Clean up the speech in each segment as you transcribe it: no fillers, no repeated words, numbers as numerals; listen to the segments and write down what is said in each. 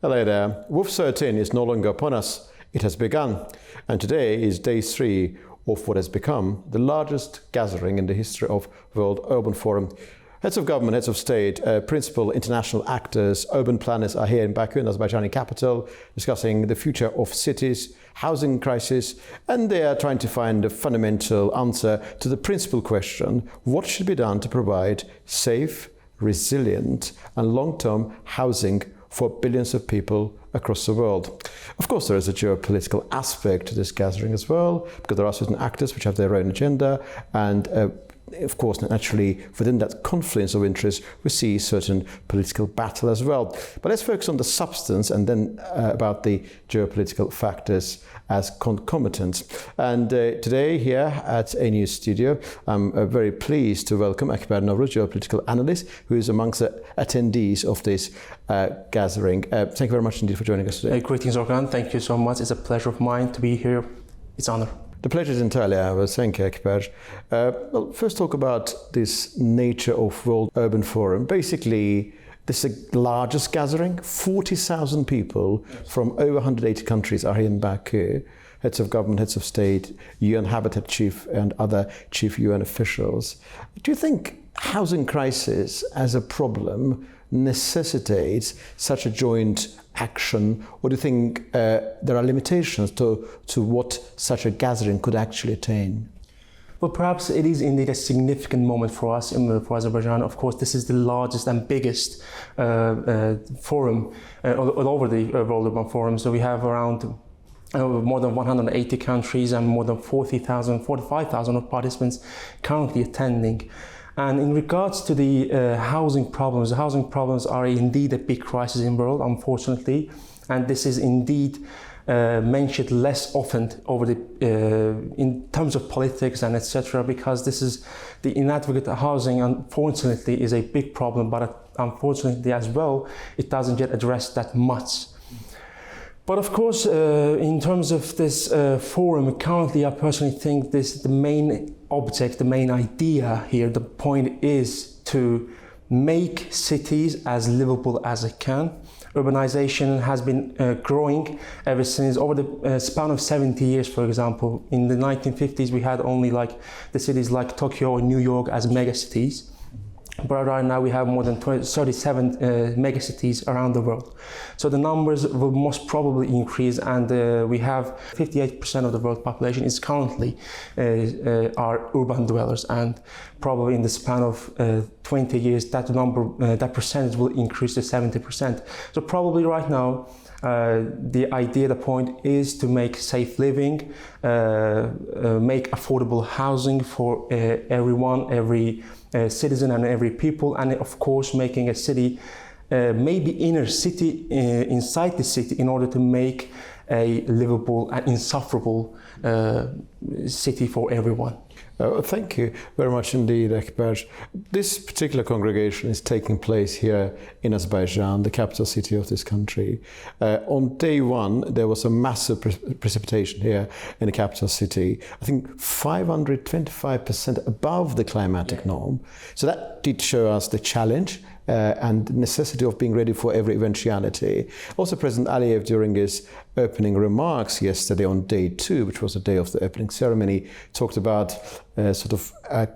Hello there. WUF13 is no longer upon us. It has begun. And today is day 3 of what has become the largest gathering in the history of World Urban Forum. Heads of government, heads of state, principal international actors, urban planners are here in Baku, in Azerbaijani capital, discussing the future of cities, housing crisis, and they are trying to find a fundamental answer to the principal question: what should be done to provide safe, resilient, and long-term housing for billions of people across the world? Of course, there is a geopolitical aspect to this gathering as well, because there are certain actors which have their own agenda, and of course, naturally, within that confluence of interests, we see certain political battle as well. But let's focus on the substance and then about the geopolitical factors as concomitant. And today here at AnewZ studio, I'm very pleased to welcome Akbar Novruz, Geopolitical Analyst, who is amongst the attendees of this gathering. Thank you very much indeed for joining us today. Greetings, Orkhan. Thank you so much. It's a pleasure of mine to be here. It's an honor. The pleasure is entirely ours. Thank you, Akbar. Well, first talk about this nature of World Urban Forum. Basically, this is the largest gathering. 40,000 people from over 180 countries are here in Baku. Heads of government, heads of state, UN Habitat Chief and other chief UN officials. Do you think housing crisis as a problem necessitates such a joint action, or do you think there are limitations to what such a gathering could actually attain? Well, perhaps it is indeed a significant moment for us, for Azerbaijan. Of course, this is the largest and biggest forum all over the World Urban Forum. So we have around more than 180 countries and more than 45,000 participants currently attending. And in regards to the housing problems are indeed a big crisis in the world, unfortunately. And this is indeed mentioned less often over the in terms of politics and etc. because this is the inadequate housing, unfortunately, is a big problem, but unfortunately as well, it doesn't get addressed that much. But of course, in terms of this forum, currently I personally think the main object, the main idea here, the point is to make cities as livable as it can. Urbanization has been growing ever since, over the span of 70 years, for example. In the 1950s, we had only like the cities like Tokyo or New York as megacities. But right now we have more than 37 megacities around the world. So the numbers will most probably increase, and we have 58% of the world population is currently are urban dwellers, and probably in the span of 20 years that that percentage will increase to 70%. So probably right now the idea, the point is to make safe living, make affordable housing for everyone, every citizen and every people, and of course making a city, maybe inner city inside the city, in order to make a livable and insufferable city for everyone. Thank you very much indeed, Akbar. This particular congregation is taking place here in Azerbaijan, the capital city of this country. On day 1, there was a massive precipitation here in the capital city. I think 525% above the climatic norm. So that did show us the challenge and the necessity of being ready for every eventuality. Also, President Aliyev, during his opening remarks yesterday on day 2, which was the day of the opening ceremony, talked about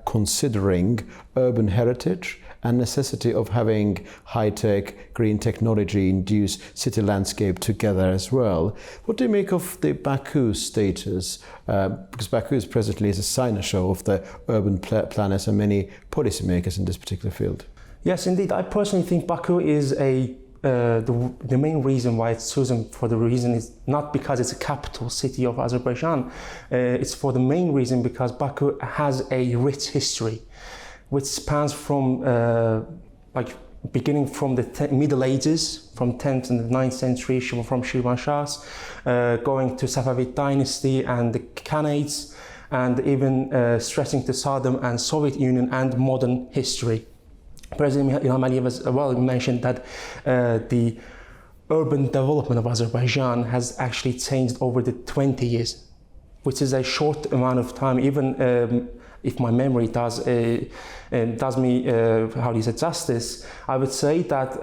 considering urban heritage and necessity of having high-tech, green technology-induced city landscape together as well. What do you make of the Baku status? Because Baku is presently a sign-show of the urban planners and many policymakers in this particular field. Yes, indeed. I personally think Baku is the main reason why it's chosen. For the reason is not because it's a capital city of Azerbaijan. It's for the main reason because Baku has a rich history, which spans from beginning from the Middle Ages, from 10th and the 9th century, from Shirvan Shahs, going to Safavid dynasty and the Khanates, and even stressing to Saddam and Soviet Union and modern history. President Ilham Aliyev as well mentioned that the urban development of Azerbaijan has actually changed over the 20 years, which is a short amount of time. Even if my memory does me justice, I would say that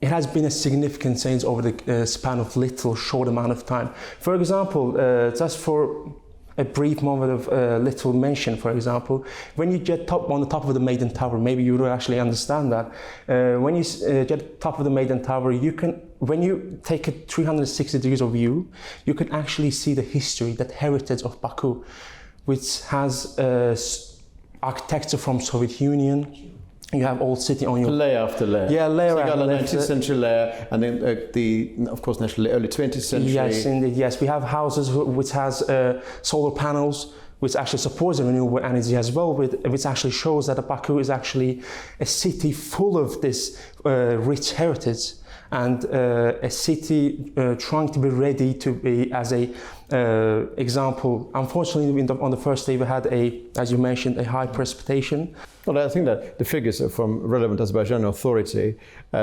it has been a significant change over the span of short amount of time. For example, just for a brief moment of little mention, for example, when you get on the top of the Maiden Tower, maybe you will actually understand that. When you get top of the Maiden Tower, when you take a 360 degrees of view, you can actually see the history, that heritage of Baku, which has architecture from Soviet Union. You have old city on your layer after layer. Yeah, layer so you after got layer. the 19th century layer, and then of course, naturally, early 20th century. Yes, indeed. Yes, we have houses which has solar panels, which actually supports the renewable energy as well, which actually shows that Baku is actually a city full of this rich heritage, and a city trying to be ready to be as a example. Unfortunately, on the first day we had as you mentioned, a high precipitation. Well, I think that the figures from relevant Azerbaijani authority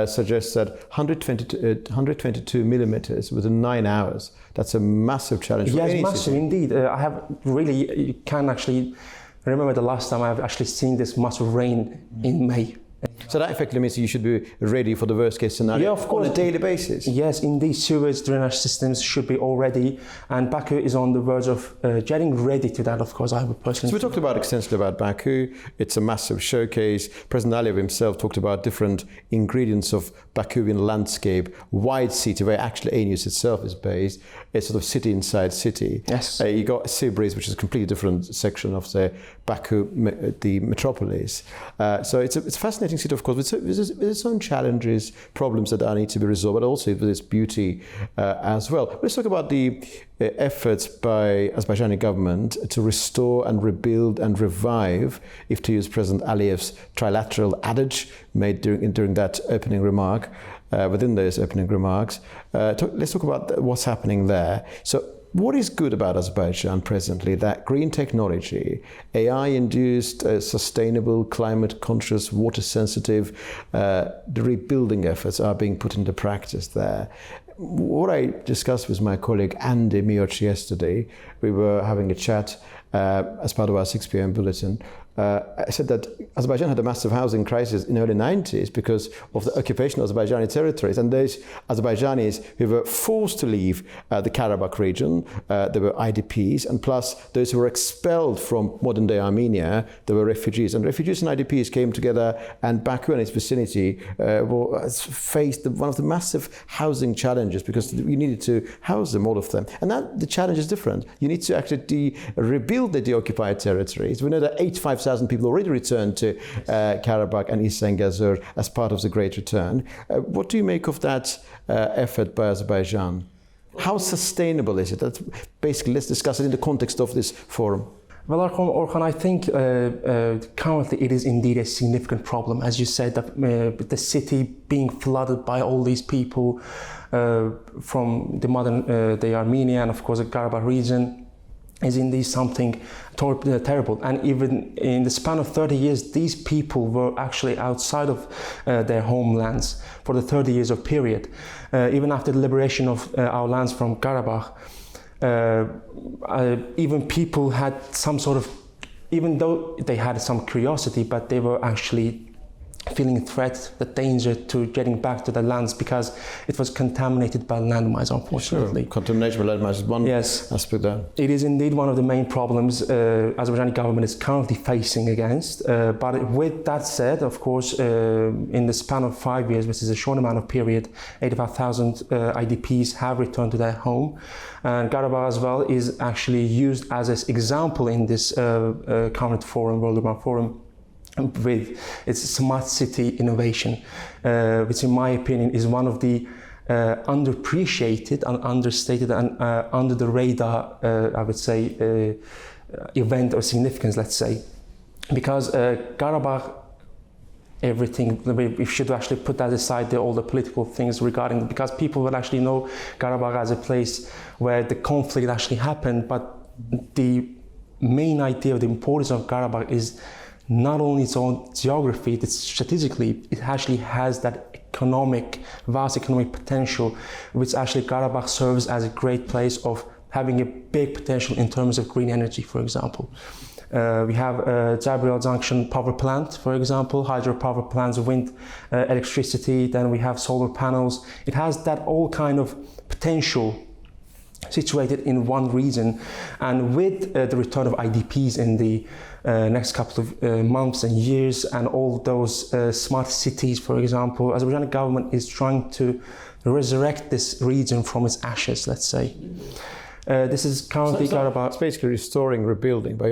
suggest that 122 millimeters within 9 hours. That's a massive challenge for any Yes, massive city. indeed. You can actually remember the last time I've actually seen this much rain in May. So that effectively means you should be ready for the worst case scenario Yeah, of course. on a daily basis. Yes, indeed, sewage drainage systems should be all ready, and Baku is on the verge of getting ready to that, of course, I would personally. So we talked extensively about Baku. It's a massive showcase. President Aliyev himself talked about different ingredients of Bakuvian landscape, wide city where actually AnewZ itself is based, a sort of city inside city. Yes. You got Sibris, which is a completely different section of the Baku, the metropolis. So it's a fascinating city, of course, with its own challenges, problems that need to be resolved, but also with its beauty as well. Let's talk about the efforts by Azerbaijani government to restore and rebuild and revive, if to use President Aliyev's trilateral adage made during that opening remark, within those opening remarks. Let's talk about what's happening there. So what is good about Azerbaijan presently? That green technology, AI-induced, sustainable, climate-conscious, water-sensitive, the rebuilding efforts are being put into practice there. What I discussed with my colleague Andy Mioch yesterday, we were having a chat as part of our 6 p.m. bulletin. I said that Azerbaijan had a massive housing crisis in the early 90s because of the occupation of Azerbaijani territories, and those Azerbaijanis who were forced to leave the Karabakh region, there were IDPs, and plus those who were expelled from modern-day Armenia, there were refugees. And refugees and IDPs came together, and Baku and its vicinity faced one of the massive housing challenges because you needed to house them, all of them. And that the challenge is different. You need to actually rebuild the deoccupied territories. We know that 85,000 people already returned to Karabakh and East Zangezur as part of the Great Return. What do you make of that effort by Azerbaijan? How sustainable is it? That's basically, let's discuss it in the context of this forum. Well, Orkhan, I think currently it is indeed a significant problem. As you said, the city being flooded by all these people from the modern day Armenia and of course the Karabakh region is indeed something terrible. And even in the span of 30 years, these people were actually outside of their homelands for the 30 years of period. Even after the liberation of our lands from Karabakh, even people had some sort of, even though they had some curiosity, but they were actually feeling threat, the danger to getting back to the lands because it was contaminated by landmines, unfortunately. Sure. Contamination by landmines is one aspect there. It is indeed one of the main problems Azerbaijani government is currently facing against. But with that said, of course, in the span of 5 years, which is a short amount of period, 85,000 IDPs have returned to their home. And Karabakh as well is actually used as an example in this current forum, World Urban Forum, with its smart city innovation, which in my opinion is one of the underappreciated and understated and under the radar, I would say, event or significance, let's say. Because Karabakh, everything, we should actually put that aside, all the political things regarding, because people will actually know Karabakh as a place where the conflict actually happened, but the main idea of the importance of Karabakh is not only its own geography, it's strategically, it actually has that vast economic potential, which actually Karabakh serves as a great place of having a big potential in terms of green energy, for example. We have Jabril Junction power plant, for example, hydropower plants, wind electricity. Then we have solar panels. It has that all kind of potential situated in one region. And with the return of IDPs in the next couple of months and years, and all those smart cities, for example, Azerbaijani government is trying to resurrect this region from its ashes, let's say. This is currently It's basically restoring, rebuilding, but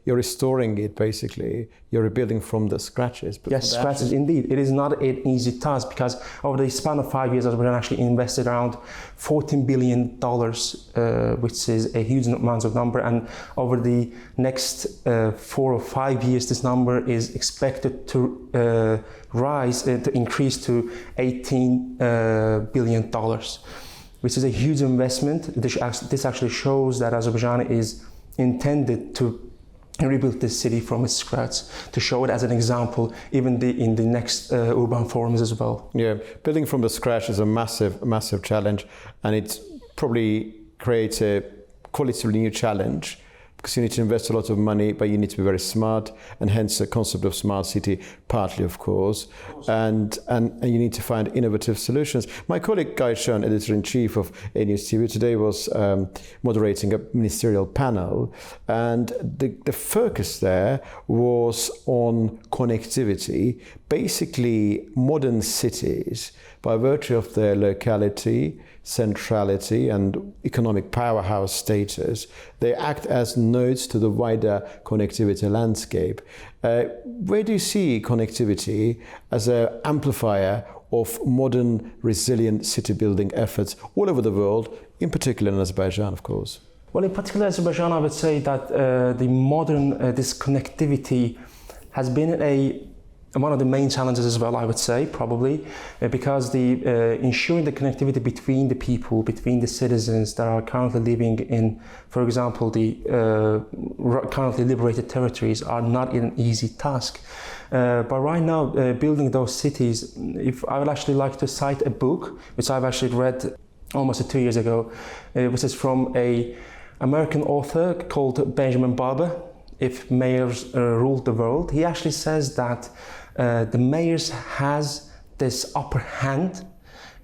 you're restoring it basically. You're rebuilding from the scratches. Yes, scratches indeed. It is not an easy task because over the span of 5 years, Azerbaijan actually invested around $14 billion, which is a huge amount of number. And over the next 4 or 5 years, this number is expected to to increase to $18 billion. Which is a huge investment. This actually shows that Azerbaijan is intended to rebuild this city from its scratch, to show it as an example, even in the next urban forums as well. Yeah, building from the scratch is a massive challenge, and it probably creates a qualitatively new challenge, because you need to invest a lot of money, but you need to be very smart, and hence the concept of smart city, partly of course, and you need to find innovative solutions. My colleague Guy Schoen, editor-in-chief of AnewZ, today was moderating a ministerial panel, and the focus there was on connectivity. Basically, modern cities, by virtue of their locality, centrality and economic powerhouse status, they act as nodes to the wider connectivity landscape. Where do you see connectivity as an amplifier of modern, resilient city building efforts all over the world, in particular in Azerbaijan, of course? Well, in particular Azerbaijan, I would say that the modern, this connectivity has been one of the main challenges as well, I would say, probably, because the ensuring the connectivity between the people, between the citizens that are currently living in, for example, the currently liberated territories are not an easy task. But right now, building those cities, if I would actually like to cite a book, which I've actually read almost 2 years ago, which is from an American author called Benjamin Barber, If Mayors Ruled the World. He actually says that the mayors has this upper hand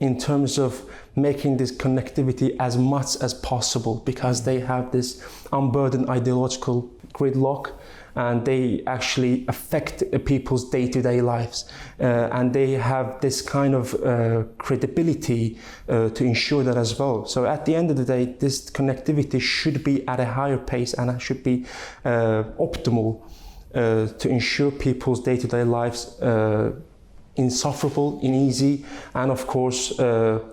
in terms of making this connectivity as much as possible, because they have this unburdened ideological gridlock, and they actually affect people's day-to-day lives, and they have this kind of credibility to ensure that as well. So at the end of the day, this connectivity should be at a higher pace and should be optimal to ensure people's day-to-day lives insufferable, easy, and of course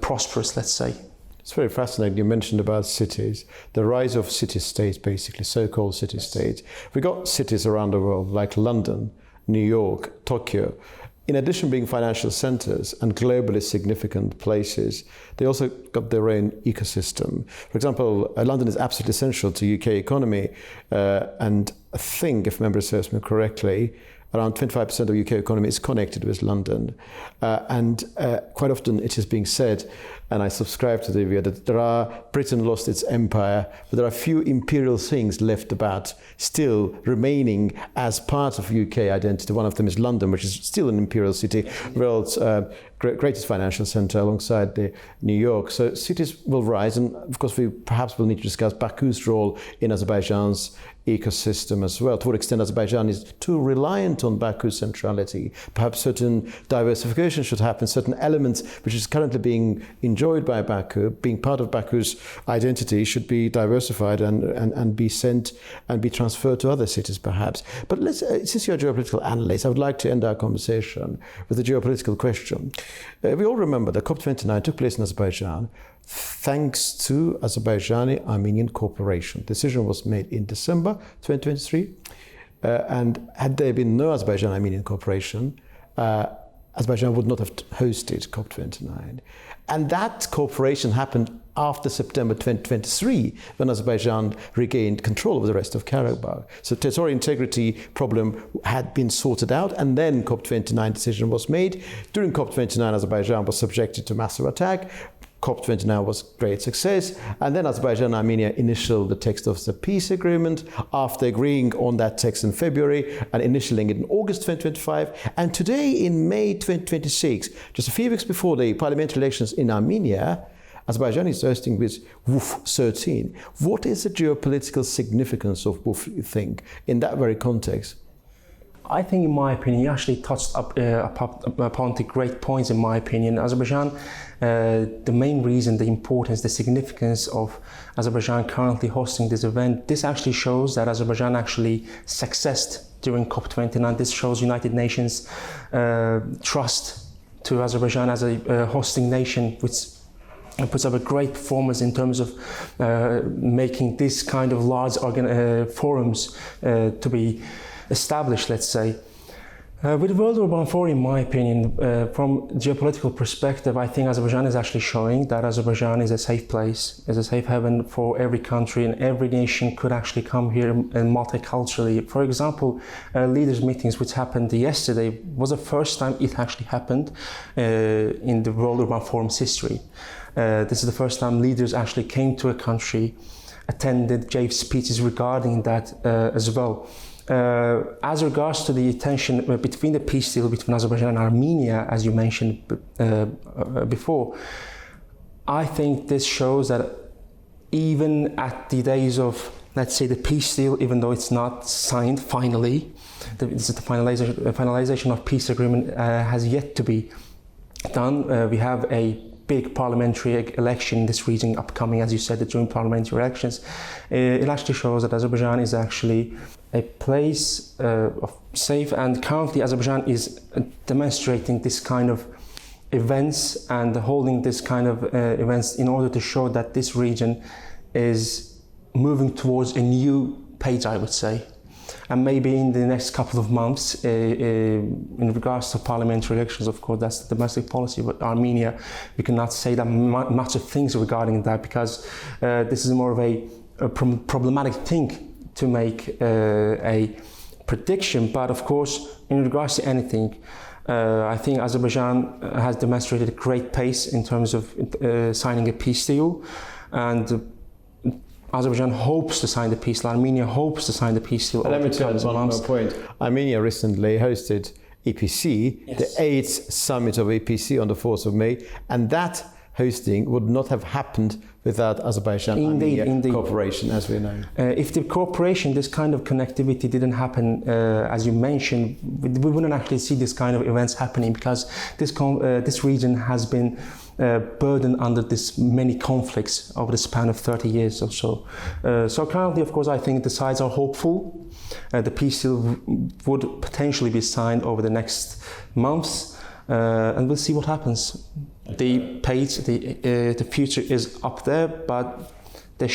prosperous, let's say. It's very fascinating. You mentioned about cities, the rise of city-states, basically, so-called city-states. We got cities around the world like London, New York, Tokyo. In addition to being financial centers and globally significant places, they also got their own ecosystem. For example, London is absolutely essential to UK economy, and I think, if memory serves me correctly, around 25% of UK economy is connected with London. And quite often it is being said, and I subscribe to the view, that Britain lost its empire, but there are few imperial things left about, still remaining as part of UK identity. One of them is London, which is still an imperial city, world's greatest financial center alongside the New York. So cities will rise, and of course we perhaps will need to discuss Baku's role in Azerbaijan's ecosystem as well. To what extent Azerbaijan is too reliant on Baku's centrality. Perhaps certain diversification should happen, certain elements which is currently being enjoyed by Baku, being part of Baku's identity, should be diversified and be sent and be transferred to other cities perhaps. But let's, since you're a geopolitical analyst, I would like to end our conversation with a geopolitical question. We all remember that COP29 took place in Azerbaijan thanks to Azerbaijani-Armenian cooperation. The decision was made in December 2023, and had there been no Azerbaijan-Armenian cooperation, Azerbaijan would not have hosted COP29. And that cooperation happened after September 2023, when Azerbaijan regained control of the rest of Karabakh. So territorial integrity problem had been sorted out, and then COP29 decision was made. During COP29, Azerbaijan was subjected to massive attack. COP29 was a great success, and then Azerbaijan and Armenia initialed the text of the peace agreement after agreeing on that text in February and initialing it in August 2025. And today, in May 2026, just a few weeks before the parliamentary elections in Armenia, Azerbaijan is hosting with WUF13. What is the geopolitical significance of WUF, you think, in that very context? I think, in my opinion, you actually touched upon the great points, in my opinion. Azerbaijan, the main reason, the importance, the significance of Azerbaijan currently hosting this event, this actually shows that Azerbaijan actually successed during COP29. This shows United Nations trust to Azerbaijan as a hosting nation, which puts up a great performance in terms of making this kind of large forums to be established, let's say. With World Urban Forum, in my opinion, from geopolitical perspective, I think Azerbaijan is actually showing that Azerbaijan is a safe place, is a safe haven for every country, and every nation could actually come here and multiculturally. For example, leaders' meetings, which happened yesterday, was the first time it actually happened in the World Urban Forum's history. This is the first time leaders actually came to a country, attended, gave speeches regarding that as well. As regards to the tension between the peace deal between Azerbaijan and Armenia, as you mentioned before, I think this shows that even at the days of, let's say, the peace deal, even though it's not signed finally, the finalization of peace agreement has yet to be done. We have a big parliamentary election in this region upcoming, as you said, the joint parliamentary elections. It actually shows that Azerbaijan is actually a place of safe, and currently Azerbaijan is demonstrating this kind of events and holding this kind of events in order to show that this region is moving towards a new page, I would say. And maybe in the next couple of months, in regards to parliamentary elections, of course, that's the domestic policy. But Armenia, we cannot say that much of things regarding that, because this is more of a problematic thing to make a prediction. But of course, in regards to anything, I think Azerbaijan has demonstrated a great pace in terms of signing a peace deal, and Azerbaijan hopes to sign the peace deal. Armenia hopes to sign the peace deal. Let me tell you one more point. Armenia recently hosted EPC, yes, the 8th summit of EPC on the 4th of May, and that hosting would not have happened without Azerbaijan-Armenia cooperation, as we know. If the cooperation, this kind of connectivity didn't happen, as you mentioned, we wouldn't actually see this kind of events happening, because this region has been burdened under this many conflicts over the span of 30 years or so. So currently, of course, I think the sides are hopeful. The peace deal would potentially be signed over the next months, and we'll see what happens. The page, the future is up there, but they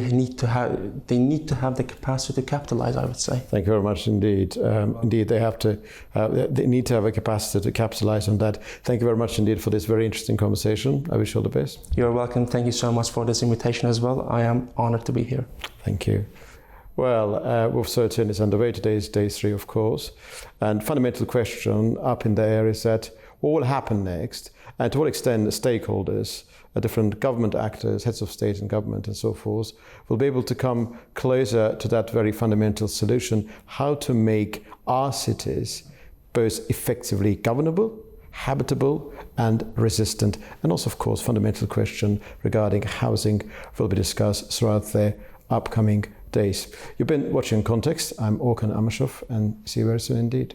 need to have the capacity to capitalize, I would say. Thank you very much indeed. Indeed, they need to have a capacity to capitalize on that. Thank you very much indeed for this very interesting conversation. I wish you all the best. You're welcome. Thank you so much for this invitation as well. I am honored to be here. Thank you. Well, WUF13 is underway. Today is day 3, of course. And fundamental question up in the air is that what will happen next, and to what extent the stakeholders, different government actors, heads of state and government and so forth, will be able to come closer to that very fundamental solution, how to make our cities both effectively governable, habitable and resistant. And also, of course, fundamental question regarding housing will be discussed throughout the upcoming days. You've been watching Context. I'm Orkhan Amashov, and see you very soon indeed.